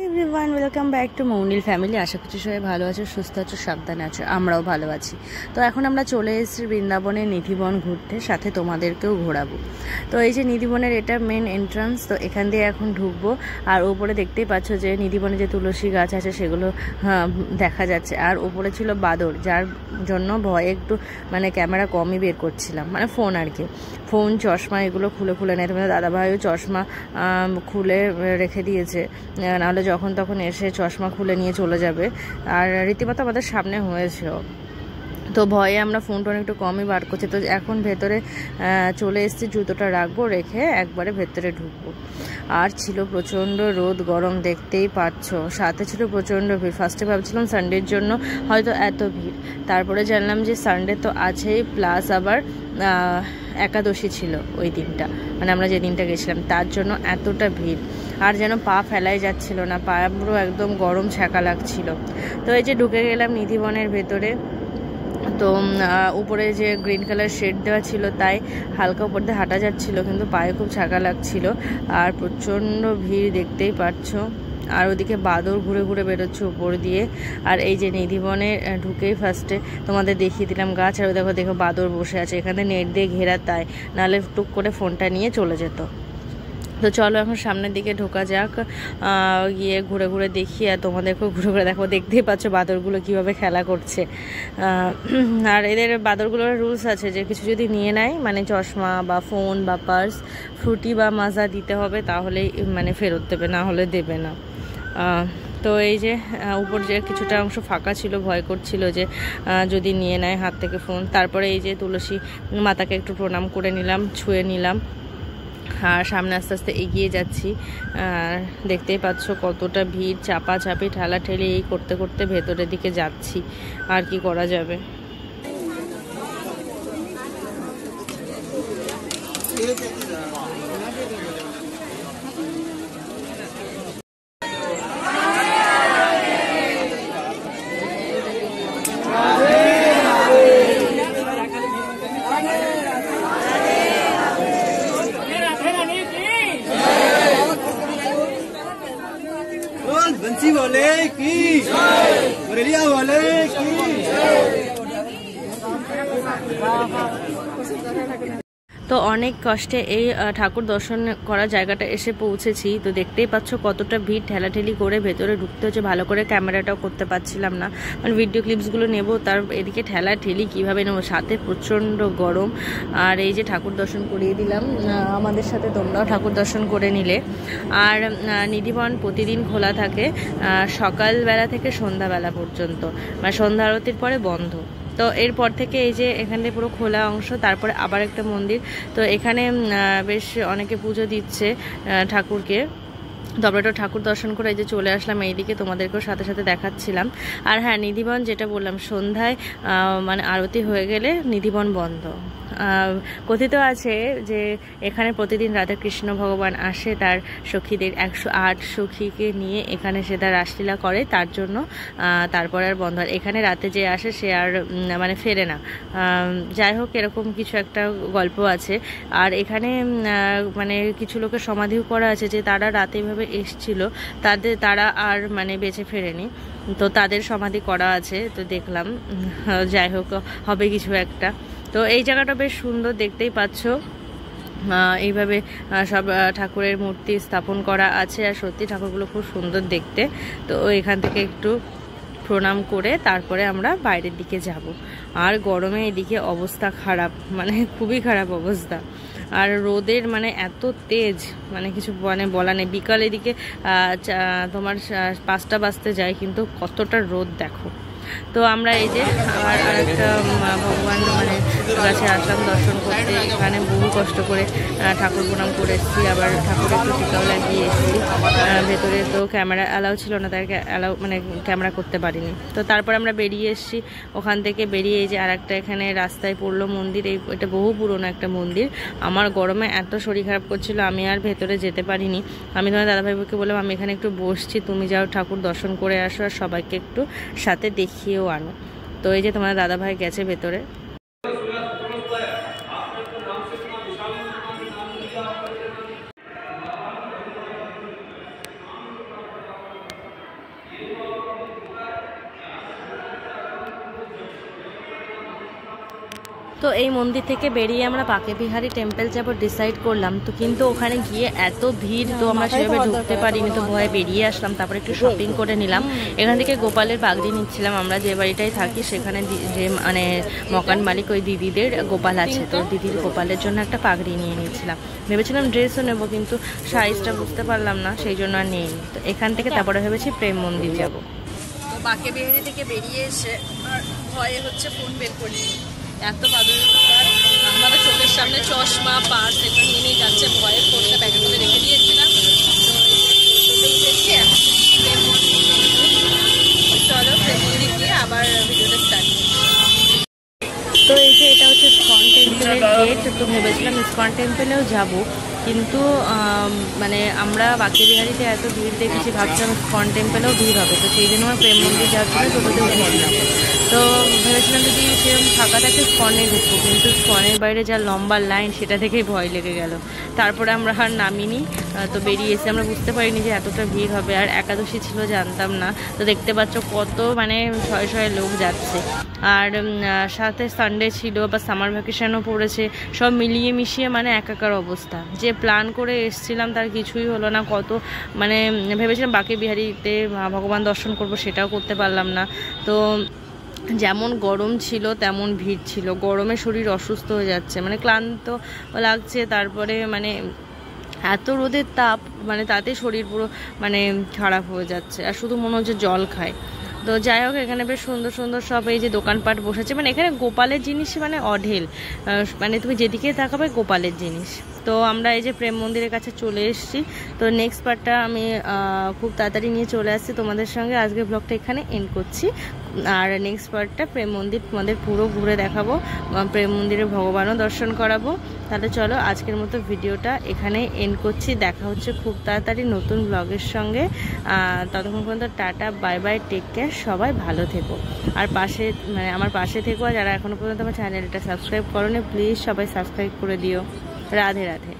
Everyone, welcome back to Mounil family. আশা করছি সবাই ভালো আছো, সুস্থ আছো, সাবধানে আছো। আমরাও ভালো আছি। তো এখন আমরা চলে এসেছি বৃন্দাবনের নিধিবন ঘুরতে, সাথে তোমাদেরকেও ঘোরাবো। তো এই যে নিধিবনের এটা মেন এন্ট্রান্স, তো এখান দিয়ে এখন ঢুকবো। আর ওপরে দেখতেই পাচ্ছ যে নিধিবনে যে তুলসী গাছ আছে সেগুলো দেখা যাচ্ছে। আর ওপরে ছিল বাদর, যার জন্য ভয়ে একটু ক্যামেরা কমই বের করছিলাম, ফোন আর কি। ফোন, চশমা এগুলো খুলে নেয়। তোমাদের দাদাভাইও চশমা খুলে রেখে দিয়েছে, নাহলে যখন তখন এসে চশমা খুলে নিয়ে চলে যাবে। আর রীতিমতো আমাদের সামনে হয়েছিল, তো ভয়ে আমরা ফোন টোন একটু কমই বার করছি। তো এখন ভেতরে চলে এসেছি, জুতোটা রাখবো, রেখে একবারে ভেতরে ঢুকবো। আর ছিল প্রচণ্ড রোদ গরম, দেখতেই পাচ্ছ। সাথে ছিল প্রচণ্ড ভিড়। ফার্স্টে ভাবছিলাম সানডের জন্য হয়তো এত ভিড়, তারপরে জানলাম যে সানডে তো আছেই, প্লাস আবার একাদশী ছিল ওই দিনটা, আমরা যে দিনটা গেছিলাম, তার জন্য এতটা ভিড়। আর যেন পা ফেলাই যাচ্ছিল না, পা পুরো একদম গরম ছ্যাঁকা লাগছিল। তো এই যে ঢুকে গেলাম নিধিবনের ভেতরে। তো উপরে যে গ্রিন কালার শেড দেওয়া ছিল, তাই হালকা উপর দিয়ে হাঁটা যাচ্ছিল, কিন্তু পায়ে খুব ছ্যাঁকা লাগছিল। আর প্রচণ্ড ভিড়, দেখতেই পাচ্ছ। আর ওদিকে বাদর ঘুরে ঘুরে বেরোচ্ছে উপর দিয়ে। আর এই যে নিধিবনে ঢুকেই ফার্স্টে তোমাদের দেখিয়ে দিলাম গাছ। আর দেখো বাদর বসে আছে এখানে, নেট দিয়ে ঘেরা, তাই নাহলে টুক করে ফোনটা নিয়ে চলে যেত। তো চলো এখন সামনের দিকে ঢোকা যাক, গিয়ে ঘুরে ঘুরে দেখি। আর তোমাদেরকেও ঘুরে ঘুরে দেখো, দেখতেই পাচ্ছ বাদরগুলো কিভাবে খেলা করছে। আর এদের বাদরগুলোর রুলস আছে যে কিছু যদি নিয়ে নেয়, চশমা বা ফোন বা পার্স, ফ্রুটি বা মাজা দিতে হবে, তাহলেই ফেরত দেবে, না হলে দেবে না। তো এই যে উপর যে কিছুটা অংশ ফাঁকা ছিল, ভয় করছিল যে যদি নিয়ে নেয় হাত থেকে ফোন। তারপরে এই যে তুলসী মাতাকে একটু প্রণাম করে নিলাম, ছুঁয়ে নিলাম। আর সামনে আস্তে আস্তে এগিয়ে যাচ্ছি। দেখতেই পাচ্ছ কতটা ভিড়, চাপাচাপি ঠেলাঠেলি এই করতে করতে ভেতরের দিকে যাচ্ছি। আর কি করা যাবে। बंसी वाले की बरेलिया वाले की। তো অনেক কষ্টে এই ঠাকুর দর্শন করার জায়গাটা এসে পৌঁছেছি। তো দেখতেই পাচ্ছ কতটা ভিড়, ঠেলাঠেলি করে ভেতরে ঢুকতে হচ্ছে। ভালো করে ক্যামেরাটাও করতে পারছিলাম না, ভিডিও ক্লিপসগুলো নেব, তার এদিকে ঠেলাঠেলি কীভাবে নেবো, সাথে প্রচণ্ড গরম। আর এই যে ঠাকুর দর্শন করিয়ে দিলাম, আমাদের সাথে তোমরাও ঠাকুর দর্শন করে নিলে। আর নিধিবন প্রতিদিন খোলা থাকে সকালবেলা থেকে সন্ধ্যাবেলা পর্যন্ত, সন্ধ্যা আরতির পরে বন্ধ। তো এরপর থেকে এই যে এখানে পুরো খোলা অংশ, তারপরে আবার একটা মন্দির। তো এখানে বেশ অনেকে পুজো দিচ্ছে ঠাকুরকে। তবে একটা ঠাকুর দর্শন করে এই যে চলে আসলাম এইদিকে, তোমাদেরকেও সাথে সাথে দেখাচ্ছিলাম। আর হ্যাঁ, নিধিবন যেটা বললাম, সন্ধ্যায় আরতি হয়ে গেলে নিধিবন বন্ধ। কথিত আছে যে এখানে প্রতিদিন রাধা কৃষ্ণ ভগবান আসে তার সখীদের 108 সখীকে নিয়ে এখানে সে তার রাসলীলা করে, তার জন্য তারপরে আর বন্ধ। আর এখানে রাতে যে আসে সে আর ফেরে না। যাই হোক, এরকম কিছু একটা গল্প আছে। আর এখানে কিছু লোকের সমাধিও করা আছে যে তারা রাতে এভাবে এসছিল, তারা আর বেঁচে ফেরেনি, তো তাদের সমাধি করা আছে। তো দেখলাম, যাই হোক, হবে কিছু একটা। তো এই জায়গাটা বেশ সুন্দর, দেখতেই পাচ্ছ। এইভাবে সব ঠাকুরের মূর্তি স্থাপন করা আছে, আর সত্যি ঠাকুরগুলো খুব সুন্দর দেখতে। তো এখান থেকে একটু প্রণাম করে তারপরে আমরা বাইরের দিকে যাব। আর গরমে এদিকে অবস্থা খারাপ, খুবই খারাপ অবস্থা। আর রোদের এত তেজ, কিছু বলা নেই। বিকাল এদিকে তোমার 5টা বাজতে যায়, কিন্তু কতটা রোদ দেখো। তো আমরা এই যে আবার আরেকটা ভগবান কাছে আসলাম দর্শন করতে। এখানে বহু কষ্ট করে ঠাকুর প্রণাম করে এসেছি, আবার ঠাকুর একটু টিকাও লাগিয়ে এসেছি। ভেতরে তো ক্যামেরা অ্যালাউ ছিল না, তাই ক্যামেরা করতে পারিনি। তো তারপর আমরা বেরিয়ে এসেছি। ওখান থেকে বেরিয়ে এই যে আরেকটা এখানে রাস্তায় পড়লো মন্দির। এটা বহু পুরনো একটা মন্দির। আমার গরমে এত শরীর খারাপ করছিল, আমি আর ভেতরে যেতে পারিনি। আমি তোমার দাদাভাইকে বললাম, আমি এখানে একটু বসছি, তুমি যাও ঠাকুর দর্শন করে আসো, আর সবাইকে একটু সাথে দেখিয়েও আনো। তো এই যে তোমার দাদাভাই গেছে ভেতরে। তো এই মন্দির থেকে বেরিয়ে আমরা বাঁকেবিহারী টেম্পল যাব ডিসাইড করলাম, তো কিন্তু ওখানে গিয়ে এত ভিড়, তো আমরা সেভাবে ঢুকতে পারিনি, তো ভয়ে বেরিয়ে আসলাম। তারপরে একটু শপিং করে নিলাম। এখান থেকে গোপালের পাগড়ি নিচ্ছিলাম, আমরা যে বাড়িটায় থাকি সেখানে যে মানে মকান মালিক ওই দিদিদের গোপাল আছে, তো দিদির গোপালের জন্য একটা পাগড়ি নিয়ে নিয়েছিলাম। ভেবেছিলাম ড্রেসও নেবো, কিন্তু সাইজটা বুঝতে পারলাম না, সেই জন্য আর নিইনি। তো এখান থেকে তারপরে ভেবেছি প্রেম মন্দির যাব। তো বাঁকেবিহারী থেকে বেরিয়ে এসে আর ভয়ে হচ্ছে ফোন বের করি, এত বাদুর আমাদের চোখের সামনে চশমা পার্স এগুলো নিয়ে নিয়ে যাচ্ছে, ভয়ে ফোনটা ব্যাগের মধ্যে রেখে দিয়েছিলাম। চলো প্রেম মন্দির গিয়ে আবার ভিডিওটা স্টার্ট। তো এই যে এটা হচ্ছে ইসকন টেম্পলের গেট, তো ভেবেছিলাম ইসকন টেম্পলেও যাব, কিন্তু মানে আমরা বাঁকেবিহারীতে এত ভিড় দেখেছি, ভাবছিলাম ইসকন টেম্পলেও ভিড় হবে, তো সেই জন্য আমার প্রেম মন্দির যাওয়ার জন্য টোটোতে উঠেছিলাম। তো ভেবেছিলাম যদি সেরকম ফাঁকা থাকে স্কনে ঢুকবো, কিন্তু স্কনের বাইরে যা লম্বা লাইন সেটা থেকেই ভয় লেগে গেল। তারপরে আমরা আর নামিনি, তো বেরিয়ে এসে আমরা বুঝতে পারিনি যে এতটা ভিড় হবে, আর একাদশী ছিল জানতাম না। তো দেখতে পাচ্ছ কত মানে শয়ে শয়ে লোক যাচ্ছে, আর সাথে সানডে ছিল বা সামার ভ্যাকেশনও পড়েছে, সব মিলিয়ে মিশিয়ে মানে একাকার অবস্থা। যে প্ল্যান করে এসেছিলাম তার কিছুই হলো না। কত মানে ভেবেছিলাম বাঁকেবিহারীতে ভগবান দর্শন করব, সেটাও করতে পারলাম না। তো যেমন গরম ছিল তেমন ভিড় ছিল, গরমে শরীর অসুস্থ হয়ে যাচ্ছে, মানে ক্লান্ত লাগছে। তারপরে মানে এত রোদের তাপ, মানে তাতে শরীর পুরো মানে খারাপ হয়ে যাচ্ছে, আর শুধু মনে হচ্ছে জল খায়। তো যাই হোক, এখানে বেশ সুন্দর সুন্দর সব এই যে দোকানপাট বসেছে, মানে এখানে গোপালের জিনিস মানে অঢেল, মানে তুমি যেদিকে তাকাবে গোপালের জিনিস। তো আমরা এই যে প্রেম মন্দিরের কাছে চলে এসেছি। তো নেক্সট পার্টটা আমি খুব তাড়াতাড়ি নিয়ে চলে আসছি তোমাদের সঙ্গে। আজকে ব্লগটা এখানে এন্ড করছি, আর নেক্সট পার্টটা প্রেম মন্দির তোমাদের পুরো ঘুরে দেখাবো, প্রেম মন্দিরে ভগবানও দর্শন করাবো। তাহলে চলো আজকের মতো ভিডিওটা এখানে এন্ড করছি, দেখা হচ্ছে খুব তাড়াতাড়ি নতুন ব্লগের সঙ্গে। ততক্ষণ পর্যন্ত টাটা, বাই বাই, টেক কেয়ার, সবাই ভালো থেকো। আর পাশে মানে আমার পাশে থেকো, আর যারা এখনো পর্যন্ত আমার চ্যানেলটা সাবস্ক্রাইব করোনি প্লিজ সবাই সাবস্ক্রাইব করে দিও। রাধে রাধে।